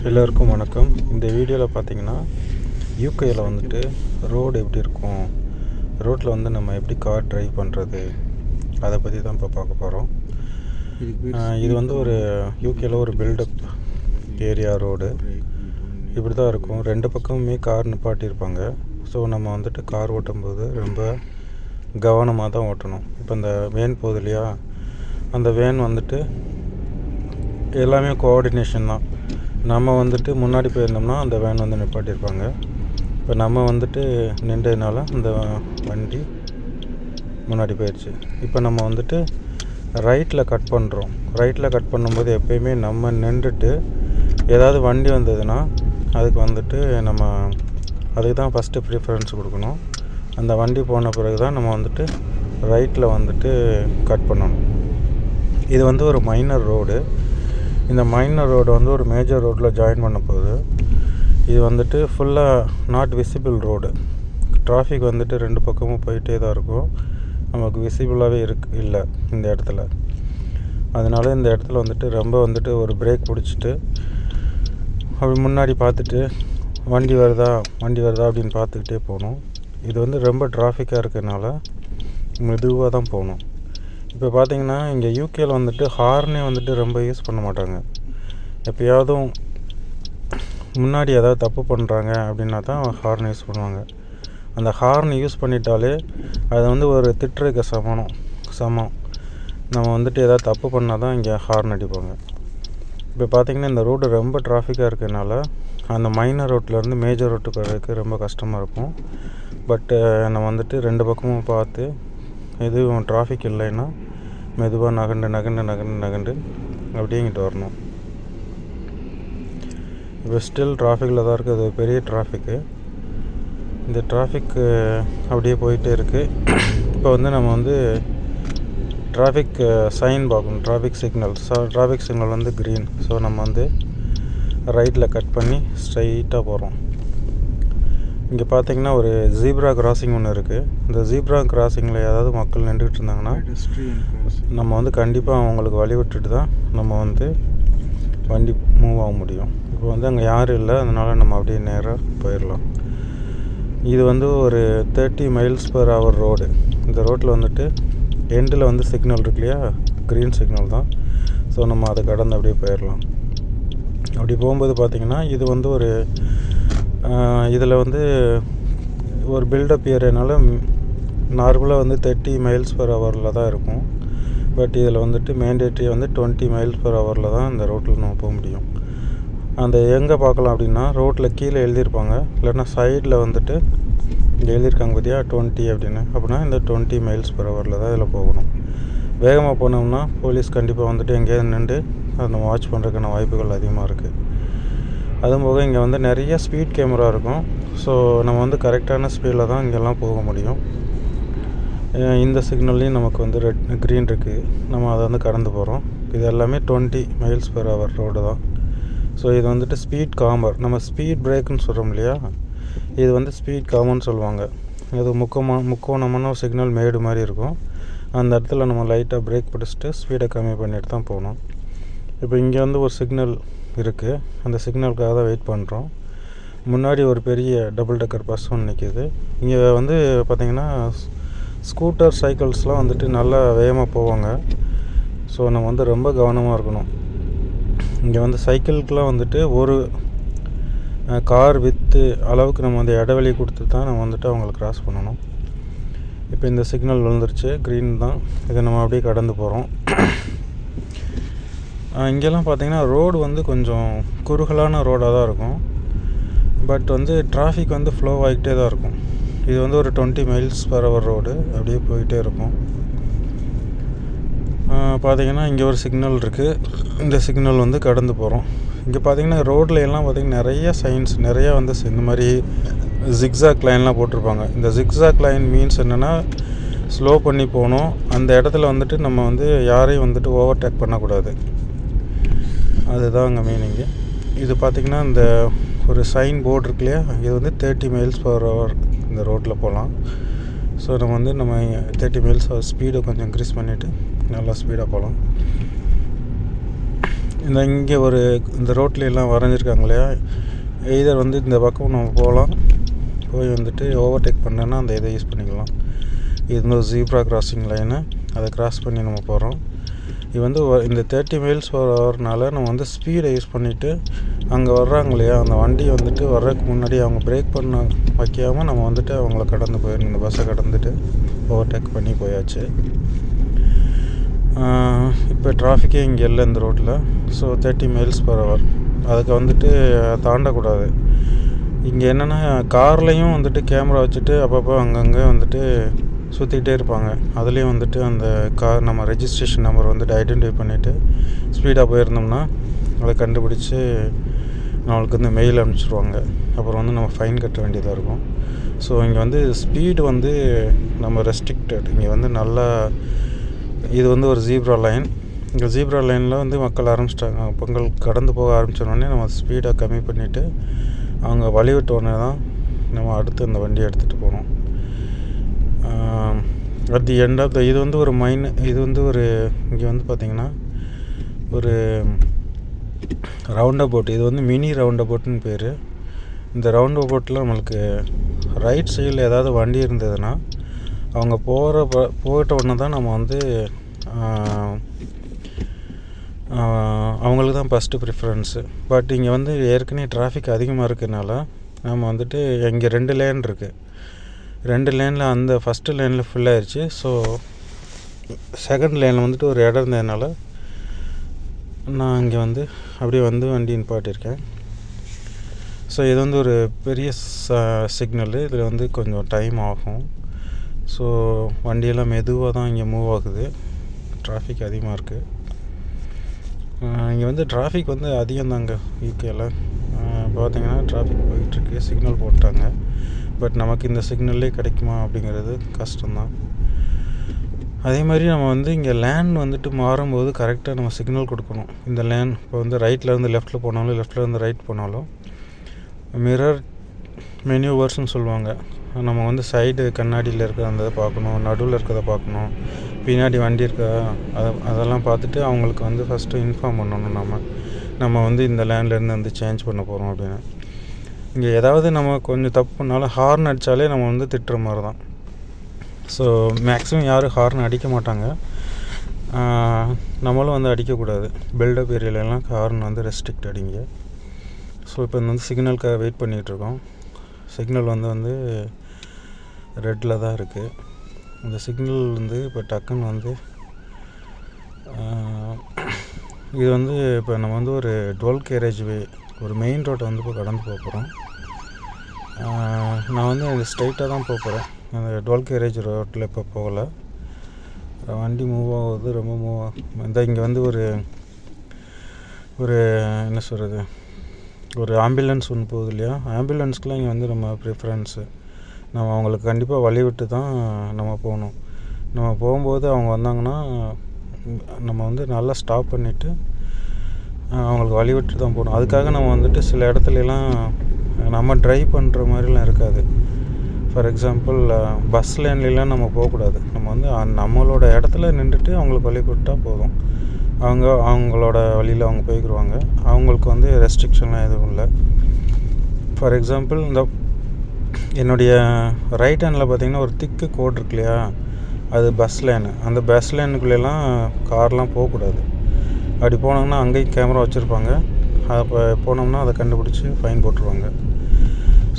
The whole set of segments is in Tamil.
எல்லோருக்கும் வணக்கம். இந்த வீடியோவில் பார்த்தீங்கன்னா யூகேயில் வந்துட்டு ரோடு எப்படி இருக்கும், ரோட்டில் வந்து நம்ம எப்படி கார் ட்ரைவ் பண்ணுறது, அதை பற்றி தான் இப்போ பார்க்க போகிறோம். இது வந்து ஒரு யூகேயில் ஒரு பில்டப் ஏரியா ரோடு இப்படி தான் இருக்கும். ரெண்டு பக்கமுமே கார் நிப்பாட்டியிருப்பாங்க. ஸோ நம்ம வந்துட்டு கார் ஓட்டும்போது ரொம்ப கவனமாக தான் ஓட்டணும். இப்போ இந்த வேன் போகுது இல்லையா, அந்த வேன் வந்துட்டு எல்லாமே கோஆர்டினேஷன் தான். நம்ம வந்துட்டு முன்னாடி போயிருந்தோம்னா அந்த வேன் வந்து நிப்பாட்டியிருப்பாங்க. இப்போ நம்ம வந்துட்டு நின்றதுனால அந்த வண்டி முன்னாடி போயிடுச்சு. இப்போ நம்ம வந்துட்டு ரைட்டில் கட் பண்ணுறோம். ரைட்டில் கட் பண்ணும்போது எப்போயுமே நம்ம நின்றுட்டு ஏதாவது வண்டி வந்ததுன்னா அதுக்கு வந்துட்டு நம்ம அதுக்கு தான் ஃபஸ்ட்டு ப்ரிஃபரன்ஸ் கொடுக்கணும். அந்த வண்டி போன பிறகு தான் நம்ம வந்துட்டு ரைட்டில் வந்துட்டு கட் பண்ணணும். இது வந்து ஒரு மைனர் ரோடு. இந்த மைனர் ரோடு வந்து ஒரு மேஜர் ரோட்டில் ஜாயின் பண்ண போகுது. இது வந்துட்டு ஃபுல்லாக நாட் விசிபிள் ரோடு. டிராஃபிக் வந்துட்டு ரெண்டு பக்கமும் போயிட்டே தான் இருக்கும். நமக்கு விசிபிளாகவே இல்லை இந்த இடத்துல. அதனால இந்த இடத்துல வந்துட்டு ரொம்ப வந்துட்டு ஒரு பிரேக் பிடிச்சிட்டு அப்படி முன்னாடி பார்த்துட்டு வண்டி வருதா அப்படின்னு பார்த்துக்கிட்டே போகணும். இது வந்து ரொம்ப டிராஃபிக்காக இருக்கிறதுனால மெதுவாக தான் போகணும். இப்போ பார்த்திங்கன்னா இங்கே யூகேயில் வந்துட்டு ஹார்னே வந்துட்டு ரொம்ப யூஸ் பண்ண மாட்டாங்க. எப்போயாவதும் முன்னாடி ஏதாவது தப்பு பண்ணுறாங்க அப்படின்னா தான் ஹார்ன் யூஸ் பண்ணுவாங்க. அந்த ஹார்ன் யூஸ் பண்ணிட்டாலே அது வந்து ஒரு திட்டுறதுக்கு சமம். நம்ம வந்துட்டு ஏதாவது தப்பு பண்ணால் தான் இங்கே ஹார்ன் அடிப்பாங்க. இப்போ பார்த்திங்கன்னா இந்த ரோடு ரொம்ப டிராஃபிக்காக இருக்கிறதுனால அந்த மைனர் ரோட்லேருந்து மேஜர் ரோட்டுக்கு வர்றதுக்கு ரொம்ப கஷ்டமாக இருக்கும். பட்டு நம்ம வந்துட்டு ரெண்டு பக்கமும் பார்த்து எதுவும் டிராஃபிக் இல்லைன்னா மெதுவாக நகண்டு அப்படியே இங்கிட்டு வரணும். இப்போ ஸ்டில் டிராஃபிக்கில் தான் இருக்குது. அது பெரிய டிராஃபிக்கு. இந்த டிராஃபிக்கு அப்படியே போயிட்டே இருக்குது. இப்போ வந்து நம்ம வந்து டிராஃபிக் சைன் பார்க்கணும். டிராஃபிக் சிக்னல் வந்து க்ரீன். ஸோ நம்ம வந்து ரைட்டில் கட் பண்ணி ஸ்ட்ரைட்டாக போகிறோம். இங்கே பார்த்திங்கன்னா ஒரு ஜீப்ரா கிராசிங் ஒன்று இருக்குது. இந்த ஜீப்ரா கிராசிங்கில் ஏதாவது மக்கள் நின்றுக்கிட்டு இருந்தாங்கன்னா நம்ம வந்து கண்டிப்பாக அவங்களுக்கு வழி விட்டுட்டு தான் நம்ம வந்து வண்டி மூவ் ஆக முடியும். இப்போ வந்து அங்கே யாரும் இல்லை, அதனால் நம்ம அப்படியே நேராக போயிடலாம். இது வந்து ஒரு 30 mph ரோடு. இந்த ரோட்டில் வந்துட்டு எண்டில் வந்து சிக்னல் இருக்கு இல்லையா, க்ரீன் சிக்னல் தான். ஸோ நம்ம அதை கடந்து அப்படியே போயிடலாம். அப்படி போகும்போது பார்த்திங்கன்னா இது வந்து ஒரு இதில் வந்து ஒரு பில்டப் ஏரியானால நார்மலாக வந்து 30 mph தான் இருக்கும். பட் இதில் வந்துட்டு மேண்டேட்ரி வந்து 20 mph தான் இந்த ரோட்டில் நம்ம போக முடியும். அந்த எங்கே பார்க்கலாம் அப்படின்னா ரோட்டில் கீழே எழுதியிருப்பாங்க, இல்லைன்னா சைடில் வந்துட்டு இங்கே எழுதியிருக்காங்க பார்த்தியா 20 அப்படின்னு. அப்படின்னா இந்த 20 mph தான் இதில் போகணும். வேகமாக போனோம்னா போலீஸ் கண்டிப்பாக வந்துட்டு எங்கேயாவது நின்று அதை நம்ம வாட்ச் பண்ணுறதுக்கான வாய்ப்புகள் அதிகமாக இருக்குது. அதுவும் போக இங்கே வந்து நிறைய ஸ்பீட் கேமரா இருக்கும். ஸோ நம்ம வந்து கரெக்டான ஸ்பீடில் தான் இங்கெல்லாம் போக முடியும். இந்த சிக்னல்லையும் நமக்கு வந்து க்ரீன் இருக்குது. நம்ம அதை வந்து கடந்து போகிறோம். இது எல்லாமே 20 mph ரோடு தான். ஸோ இது வந்துட்டு ஸ்பீட் காமர். நம்ம ஸ்பீட் பிரேக்குன்னு சொல்கிறோம் இல்லையா, இது வந்து ஸ்பீட் காமர்னு சொல்லுவாங்க. இது முக்கோணமான சிக்னல் மேடு மாதிரி இருக்கும். அந்த இடத்துல நம்ம லைட்டாக பிரேக் பிடிச்சிட்டு ஸ்பீடை கம்மி பண்ணிட்டு தான் போகணும். இப்போ இங்கே வந்து ஒரு சிக்னல் இருக்குது. அந்த சிக்னலுக்காக தான் வெயிட் பண்ணுறோம். முன்னாடி ஒரு பெரிய டபுள் டெக்கர் பஸ் ஒன்று நிற்கிது. இங்கே வந்து பார்த்திங்கன்னா ஸ்கூட்டர் சைக்கிள்ஸ்லாம் வந்துட்டு நல்லா வேகமாக போவாங்க. ஸோ நம்ம வந்து ரொம்ப கவனமாக இருக்கணும். இங்கே வந்து சைக்கிளுக்கெலாம் வந்துட்டு ஒரு கார் வித்து அளவுக்கு நம்ம வந்து இடைவெளி கொடுத்து தான் நம்ம வந்துட்டு அவங்கள க்ராஸ் பண்ணணும். இப்போ இந்த சிக்னல் விழுந்துருச்சு, க்ரீன் தான். இதை நம்ம அப்படியே கடந்து போகிறோம். இங்கெல்லாம் பார்த்திங்கன்னா ரோடு வந்து கொஞ்சம் குறுகலான ரோடாக தான் இருக்கும். பட் வந்து டிராஃபிக் வந்து ஃப்ளோ ஆகிக்கிட்டே தான் இருக்கும். இது வந்து ஒரு 20 mph ரோடு அப்படியே போயிட்டே இருக்கும். பார்த்திங்கன்னா இங்கே ஒரு சிக்னல் இருக்குது. இந்த சிக்னல் வந்து கடந்து போகிறோம். இங்கே பார்த்திங்கன்னா ரோட்டில் எல்லாம் பார்த்திங்கன்னா நிறைய சைன்ஸ், நிறையா வந்து இந்த மாதிரி ஜிக்ஸாக் லைன்லாம் போட்டிருப்பாங்க. இந்த ஜிக்ஸாக் லைன் மீன்ஸ் என்னென்னா ஸ்லோ பண்ணி போகணும். அந்த இடத்துல வந்துட்டு நம்ம வந்து யாரையும் வந்துட்டு ஓவர்டேக் பண்ணக்கூடாது. அதுதான் அங்கே மீனிங்கு. இது பார்த்திங்கன்னா இந்த ஒரு சைன் போர்டு இருக்கு இல்லையா, இது வந்து 30 mph இந்த ரோட்டில் போகலாம். ஸோ நம்ம வந்து 30 mph ஸ்பீடை கொஞ்சம் இன்க்ரீஸ் பண்ணிவிட்டு நல்லா ஸ்பீடாக போகலாம். இங்கே இந்த ரோட்லையெல்லாம் வரைஞ்சிருக்காங்க இல்லையா, எய்தர் வந்து இந்த பக்கம் நம்ம போகலாம், போய் வந்துட்டு ஓவர்டேக் பண்ணேன்னா அந்த இதை யூஸ் பண்ணிக்கலாம். இது வந்து ஒரு ஜீப்ரா கிராசிங் லைனு, அதை கிராஸ் பண்ணி நம்ம போகிறோம். இது வந்து இந்த 30 மைல்ஸ் வரனால நம்ம வந்து ஸ்பீடை யூஸ் பண்ணிவிட்டு அங்கே வர்றாங்க இல்லையா, அந்த வண்டி வந்துட்டு வர்றதுக்கு முன்னாடி அவங்க பிரேக் பண்ண வைக்காமல் நம்ம வந்துட்டு அவங்கள கடந்து போயிடணும். இந்த பஸ்ஸை கடந்துட்டு ஓவர்டேக் பண்ணி போயாச்சு. இப்போ டிராஃபிக்கே இங்கே இல்லை இந்த ரோட்டில். ஸோ 30 மைல்ஸ் per hour அதுக்கு வந்துட்டு தாண்டக்கூடாது. இங்கே என்னென்னா கார்லேயும் வந்துட்டு கேமரா வச்சுட்டு அப்பப்போ அங்கங்கே வந்துட்டு சுற்றிக்கிட்டே இருப்பாங்க. அதுலேயும் வந்துட்டு அந்த கார் நம்ம ரெஜிஸ்ட்ரேஷன் நம்பர் வந்துட்டு ஐடென்டிஃபை பண்ணிவிட்டு ஸ்பீடாக போயிருந்தோம்னா அதை கண்டுபிடிச்சி நம்மளுக்கு வந்து மெயில் அனுப்பிச்சிடுவாங்க. அப்புறம் வந்து நம்ம ஃபைன் கட்ட வேண்டியதாக இருக்கும். ஸோ இங்கே வந்து ஸ்பீடு வந்து நம்ம ரெஸ்ட்ரிக்டட். இங்கே வந்து நல்லா இது வந்து ஒரு ஜீப்ரா லைன். இந்த ஜீப்ரா லைனில் வந்து மக்கள் ஆரம்பிச்சிட்டாங்க. பொங்கல் கடந்து போக ஆரம்பித்தோடனே நம்ம ஸ்பீடை கம்மி பண்ணிவிட்டு அவங்க வழிவிட்டோடனே தான் நம்ம அடுத்து அந்த வண்டியை எடுத்துகிட்டு போகணும். அட் தி எண்ட் ஆஃப் இது வந்து ஒரு இது வந்து இங்கே வந்து பார்த்திங்கன்னா ஒரு ரவுண்ட் அபவுட். இது வந்து மினி ரவுண்ட் அபவுட்னு பேர். இந்த ரவுண்ட் அபவுட்டில் நம்மளுக்கு ரைட் சைடில் ஏதாவது வண்டி இருந்ததுன்னா அவங்க போயிட்ட உடனே தான் நம்ம வந்து அவங்களுக்கு தான் ஃபஸ்ட்டு ப்ரிஃபரன்ஸு. பட் இங்கே வந்து ஏற்கனவே டிராஃபிக் அதிகமாக இருக்கிறதுனால நம்ம வந்துட்டு இங்கே 2 லேன் இருக்குது. 2 லேனில் அந்த ஃபஸ்ட்டு லேனில் ஃபுல் ஆயிடுச்சு. ஸோ செகண்ட் லேனில் வந்துட்டு ஒரு இடம் இருந்ததுனால நான் இங்கே வந்து அப்படியே வந்து வண்டி நிப்பாட்டியிருக்கேன். ஸோ இது வந்து ஒரு பெரிய சிக்னலு. இதில் வந்து கொஞ்சம் டைம் ஆகும். ஸோ வண்டியெல்லாம் மெதுவாக தான் இங்கே மூவ் ஆகுது. டிராஃபிக் அதிகமாக இருக்குது. இங்கே வந்து டிராஃபிக் வந்து அதிகம்தாங்க யூகேயில். பார்த்திங்கன்னா டிராஃபிக் போயிட்டுருக்கு, சிக்னல் போட்டாங்க. பட் நமக்கு இந்த சிக்னல்லே கிடைக்குமா அப்படிங்கிறது கஷ்டம்தான். அதே மாதிரி நம்ம வந்து இங்கே லேன் வந்துட்டு மாறும்போது கரெக்டாக நம்ம சிக்னல் கொடுக்கணும். இந்த லேன் இப்போ வந்து ரைட்லேருந்து லெஃப்ட்டில் போனாலும் லெஃப்ட்லேருந்து ரைட் போனாலும் மிரர் மெனியூவர்ஸ்னு சொல்லுவாங்க. நம்ம வந்து சைடு கண்ணாடியில் இருக்கிற அந்த பார்க்கணும், நடுவில் இருக்கிறத பார்க்கணும், பின்னாடி வண்டி இருக்கா அதெல்லாம் பார்த்துட்டு அவங்களுக்கு வந்து ஃபஸ்ட்டு இன்ஃபார்ம் பண்ணணும். நம்ம வந்து இந்த லேண்ட்லேருந்து வந்து சேஞ்ச் பண்ண போகிறோம் அப்படின்னு. இங்கே ஏதாவது நம்ம கொஞ்சம் தப்பு பண்ணாலும் ஹார்ன் அடித்தாலே நம்ம வந்து திட்டுற மாதிரி தான். ஸோ மேக்ஸிமம் யாரும் ஹார்ன் அடிக்க மாட்டாங்க. நம்மளும் வந்து அடிக்கக்கூடாது. பில்டப் ஏரியாலெலாம் ஹார்ன் வந்து ரெஸ்ட்ரிக்ட் அடிங்க. ஸோ இப்போ வந்து சிக்னலுக்காக வெயிட் பண்ணிகிட்ருக்கோம். சிக்னல் வந்து ரெட்டில் தான் இருக்குது. இந்த சிக்னல் வந்து இப்போ டக்குன்னு வந்து இது வந்து இப்போ நம்ம வந்து ஒரு 12 கேரேஜ் வே, ஒரு மெயின் ரோட்டை வந்து இப்போ கடந்து போக போகிறோம். நான் வந்து ஸ்ட்ரைட்டாக தான் போக போகிறேன். அந்த 12 கேரேஜ் ரோட்டில் இப்போ போகலை. வண்டி மூவ் ஆகுது, ரொம்ப மூவ் ஆகும். இங்கே வந்து ஒரு என்ன சொல்கிறது, ஒரு ஆம்புலன்ஸ் ஒன்று போகுது இல்லையா, ஆம்புலன்ஸ்க்கெலாம் இங்கே வந்து நம்ம ப்ரிஃபரன்ஸு. நம்ம அவங்களுக்கு கண்டிப்பாக வழி விட்டு தான் நம்ம போகணும். நம்ம போகும்போது அவங்க வந்தாங்கன்னா நம்ம வந்து நல்லா ஸ்டாப் பண்ணிவிட்டு அவங்களுக்கு வழி விட்டு தான் போகணும். அதுக்காக நம்ம வந்துட்டு சில இடத்துலலாம் நம்ம ட்ரைவ் பண்ணுற மாதிரிலாம் இருக்காது. ஃபார் எக்ஸாம்பிள் பஸ் லேன்லாம் நம்ம போகக்கூடாது. நம்ம வந்து நம்மளோட இடத்துல நின்றுட்டு அவங்களுக்கு வழி விட்டால் போதும். அவங்களோட வழியில் அவங்க போய்க்குருவாங்க. அவங்களுக்கு வந்து ரெஸ்ட்ரிக்ஷன்லாம் எதுவும் இல்லை. ஃபார் எக்ஸாம்பிள் என்னுடைய ரைட் ஹேண்டில் பார்த்திங்கன்னா ஒரு திக்கு கோடு இருக்கு இல்லையா, அது பஸ் லேனு. அந்த பஸ் லேனுக்குள்ளெல்லாம் கார்லாம் போகக்கூடாது. அப்படி போனாங்கன்னா அங்கேயும் கேமரா வச்சுருப்பாங்க. அதை போனோம்னா அதை கண்டுபிடிச்சி ஃபைன் போட்டுருவாங்க.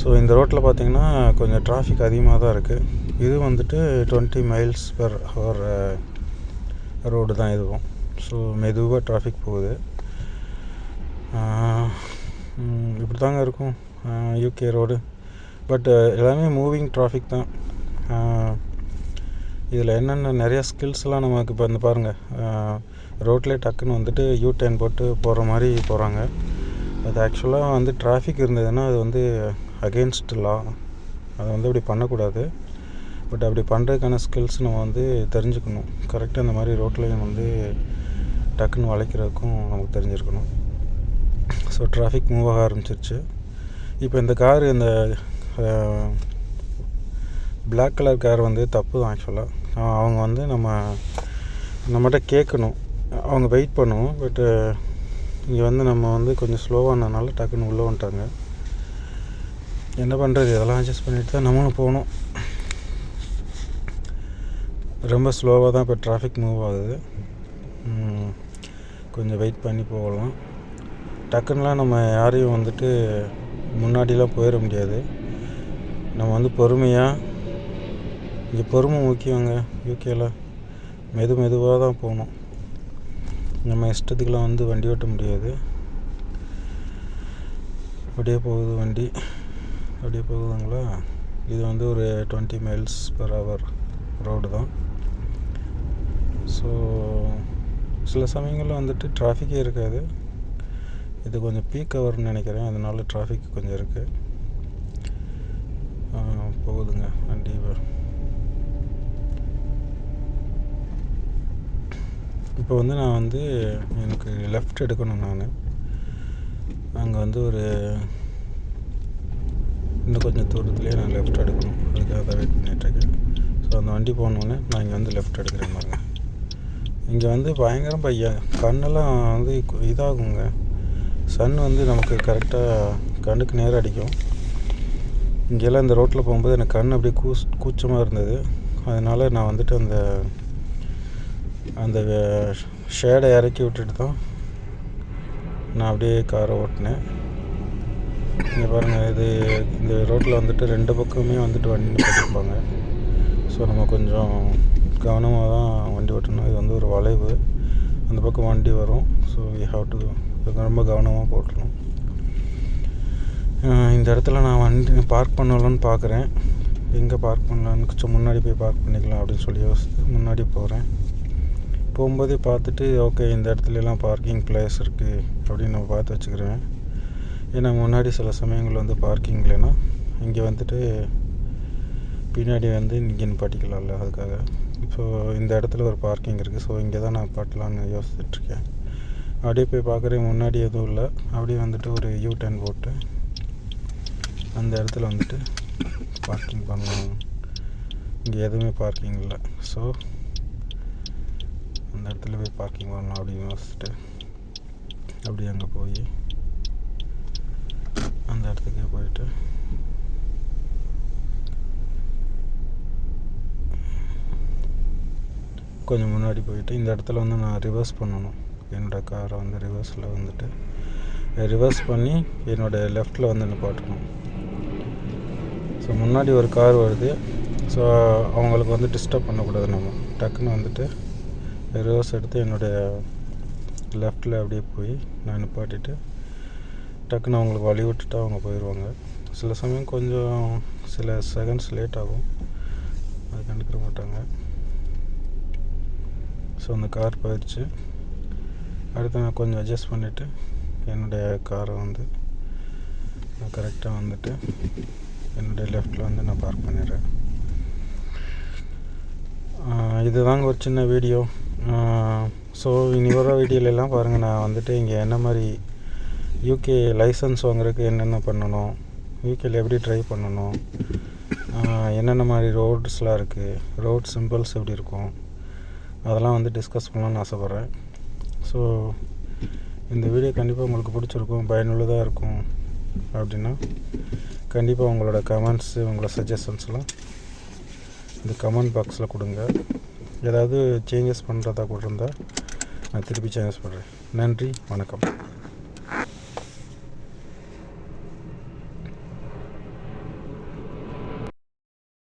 ஸோ இந்த ரோட்டில் பார்த்திங்கன்னா கொஞ்சம் டிராஃபிக் அதிகமாக தான் இருக்குது. இது வந்துட்டு 20 மைல்ஸ் per hour ரோடு தான் இதுவும். ஸோ மெதுவாக டிராஃபிக் போகுது. இப்படி தாங்க இருக்கும் யூகே ரோடு. பட் எல்லாமே மூவிங் டிராஃபிக் தான். இதில் என்னென்ன நிறையா ஸ்கில்ஸ்லாம் நமக்கு இப்போ வந்து பாருங்கள், ரோட்லேயே டக்குன்னு வந்துட்டு யூ-டர்ன் போட்டு போகிற மாதிரி போகிறாங்க. அது ஆக்சுவலாக வந்து டிராஃபிக் இருந்ததுன்னா அது வந்து அகெயின்ஸ்ட் லா. அதை வந்து அப்படி பண்ணக்கூடாது. பட் அப்படி பண்ணுறதுக்கான ஸ்கில்ஸ் நம்ம வந்து தெரிஞ்சுக்கணும். கரெக்டாக இந்த மாதிரி ரோட்லேயும் வந்து டக்குன்னு வளைக்கிறதுக்கும் நமக்கு தெரிஞ்சிருக்கணும். ஸோ டிராஃபிக் மூவ் ஆக ஆரம்பிச்சிருச்சு. இப்போ இந்த கார், இந்த பிளாக் கலர் கார் வந்து தப்பு தான் ஆக்சுவலாக. அவங்க வந்து நம்மகிட்ட கேட்கணும், அவங்க வெயிட் பண்ணுவோம். பட்டு இங்கே வந்து நம்ம வந்து கொஞ்சம் ஸ்லோவானதுனால டக்குன்னு உள்ளே வந்துட்டாங்க. என்ன பண்ணுறது, இதெல்லாம் அட்ஜஸ்ட் பண்ணிட்டு தான் நம்மளும் போகணும். ரொம்ப ஸ்லோவாக தான் இப்போ டிராஃபிக் மூவ் ஆகுது. கொஞ்சம் வெயிட் பண்ணி போகலாம். டக்குன்னுலாம் நம்ம யாரையும் வந்துட்டு முன்னாடிலாம் போயிட முடியாது. நம்ம வந்து பொறுமையாக, இங்கே பொறுமை முக்கியங்க. யூகேயில் மெதுவாக தான் போகணும். நம்ம இஷ்டத்துக்கெலாம் வந்து வண்டி ஓட்ட முடியாது. அப்படியே போகுது வண்டி, அப்படியே போகுதுங்களா. இது வந்து ஒரு 20 mph ரோடு தான். ஸோ சில சமயங்களில் வந்துட்டு டிராஃபிக்கே இருக்காது. இது கொஞ்சம் பீக் ஹவர்னு நினைக்கிறேன், அதனால டிராஃபிக் கொஞ்சம் இருக்குது. போகுதுங்க வண்டி. இப்போ வந்து நான் வந்து எனக்கு லெஃப்ட் எடுக்கணும். நான் அங்கே வந்து ஒரு இன்னும் கொஞ்சம் தூரத்துலேயே நான் லெஃப்ட் எடுக்கணும். அதுக்காக தான் வெயிட் பண்ணிகிட்ருக்கேன். ஸோ அந்த வண்டி போனோடனே நான் இங்கே வந்து லெஃப்ட் எடுக்கிறேன் பாருங்க. இங்கே வந்து பயங்கரம் கண்ணெல்லாம் வந்து இதாகுங்க. சன் வந்து நமக்கு கரெக்டாக கண்ணுக்கு நேரம் அடிக்கும். இங்கெல்லாம் இந்த ரோட்டில் போகும்போது எனக்கு கண் அப்படியே கூச்சமாக இருந்தது. அதனால் நான் வந்துட்டு அந்த ஷேடை இறக்கி விட்டுட்டு தான் நான் அப்படியே காரை ஓட்டினேன். இங்கே பாருங்கள், இந்த ரோட்டில் வந்துட்டு 2 பக்கமே வந்துட்டு வண்டி நிப்பாட்டிருப்பாங்க. ஸோ நம்ம கொஞ்சம் கவனமாக தான் வண்டி ஓட்டணும். இது வந்து ஒரு வளைவு, அந்த பக்கம் வண்டி வரும். ஸோ வி ஹாவ் டு ரொம்ப கவனமாக போட்டணும். இந்த இடத்துல நான் வண்டி பார்க் பண்ணலான்னு பார்க்குறேன். எங்கே பார்க் பண்ணலான்னு கொஞ்சம் முன்னாடி போய் பார்க் பண்ணிக்கலாம் அப்படின்னு சொல்லி யோசித்து முன்னாடி போகிறேன். போகும்போதே பார்த்துட்டு ஓகே இந்த இடத்துலலாம் பார்க்கிங் பிளேஸ் இருக்குது அப்படின்னு நம்ம பார்த்து வச்சுக்கிறேன். ஏன்னா முன்னாடி சில சமயங்கள் வந்து பார்க்கிங் இல்லைன்னா இங்கே வந்துட்டு பின்னாடி வந்து இங்கே நிப்பாட்டிக்கலாம்ல, அதுக்காக. ஸோ இந்த இடத்துல ஒரு பார்க்கிங் இருக்குது. ஸோ இங்கே தான் நான் பாட்டலான்னு யோசிச்சுட்ருக்கேன். அப்படியே போய் பார்க்குறேன், முன்னாடி எதுவும் இல்லை. அப்படியே வந்துட்டு ஒரு U-turn போட்டு அந்த இடத்துல வந்துட்டு பார்க்கிங் பண்ணலாம். இங்கே எதுவுமே பார்க்கிங் இல்லை. ஸோ அந்த இடத்துல போய் பார்க்கிங் பண்ணலாம் அப்படின்னு யோசிச்சுட்டு அப்படியே அங்கே போய் அந்த இடத்துக்கே போயிட்டு கொஞ்சம் முன்னாடி போயிட்டு இந்த இடத்துல வந்து நான் ரிவர்ஸ் பண்ணணும். என்னோடய காரை வந்து ரிவர்ஸில் வந்துட்டு ரிவர்ஸ் பண்ணி என்னோடய லெஃப்டில் வந்து நிப்பாட்டணும். ஸோ முன்னாடி ஒரு கார் வருது. ஸோ அவங்களுக்கு வந்து டிஸ்டர்ப் பண்ணக்கூடாது. நம்ம டக்குன்னு வந்துட்டு ரிவர்ஸ் எடுத்து என்னுடைய லெஃப்டில் அப்படியே போய் நான் நிப்பாட்டிட்டு டக்குன்னு அவங்களுக்கு வழி விட்டுட்டு அவங்க போயிடுவாங்க. சில சமயம் கொஞ்சம் சில செகண்ட்ஸ் லேட் ஆகும், அது கண்டுக்கிற மாட்டாங்க. ஸோ அந்த கார் போயிடுச்சு. அடுத்து நான் கொஞ்சம் அட்ஜஸ்ட் பண்ணிவிட்டு என்னுடைய காரை வந்து நான் கரெக்டாக வந்துட்டு என்னுடைய லெஃப்டில் வந்து நான் பார்க் பண்ணிடுறேன். இதுதாங்க ஒரு சின்ன வீடியோ. ஸோ இனி வர வீடியோலெல்லாம் பாருங்கள், நான் வந்துட்டு இங்கே என்ன மாதிரி யூகே லைசன்ஸ் வாங்குறதுக்கு என்னென்ன பண்ணணும், யூகேயில் எப்படி ட்ரைவ் பண்ணணும், என்னென்ன மாதிரி ரோட்ஸ்லாம் இருக்குது, ரோட் சிம்பிள்ஸ் எப்படி இருக்கும், அதெல்லாம் வந்து டிஸ்கஸ் பண்ணலான்னு ஆசைப்பட்றேன். ஸோ இந்த வீடியோ கண்டிப்பாக உங்களுக்கு பிடிச்சிருக்கும், பயனுள்ளதாக இருக்கும் அப்படின்னா கண்டிப்பாக உங்களோட கமெண்ட்ஸு, உங்களோட சஜஷன்ஸ்லாம் இந்த கமெண்ட் பாக்ஸில் கொடுங்க. ஏதாவது சேஞ்சஸ் பண்ணுறதா கூட இருந்தால் நான் திருப்பி சேஞ்சஸ் பண்ணுறேன். நன்றி, வணக்கம்.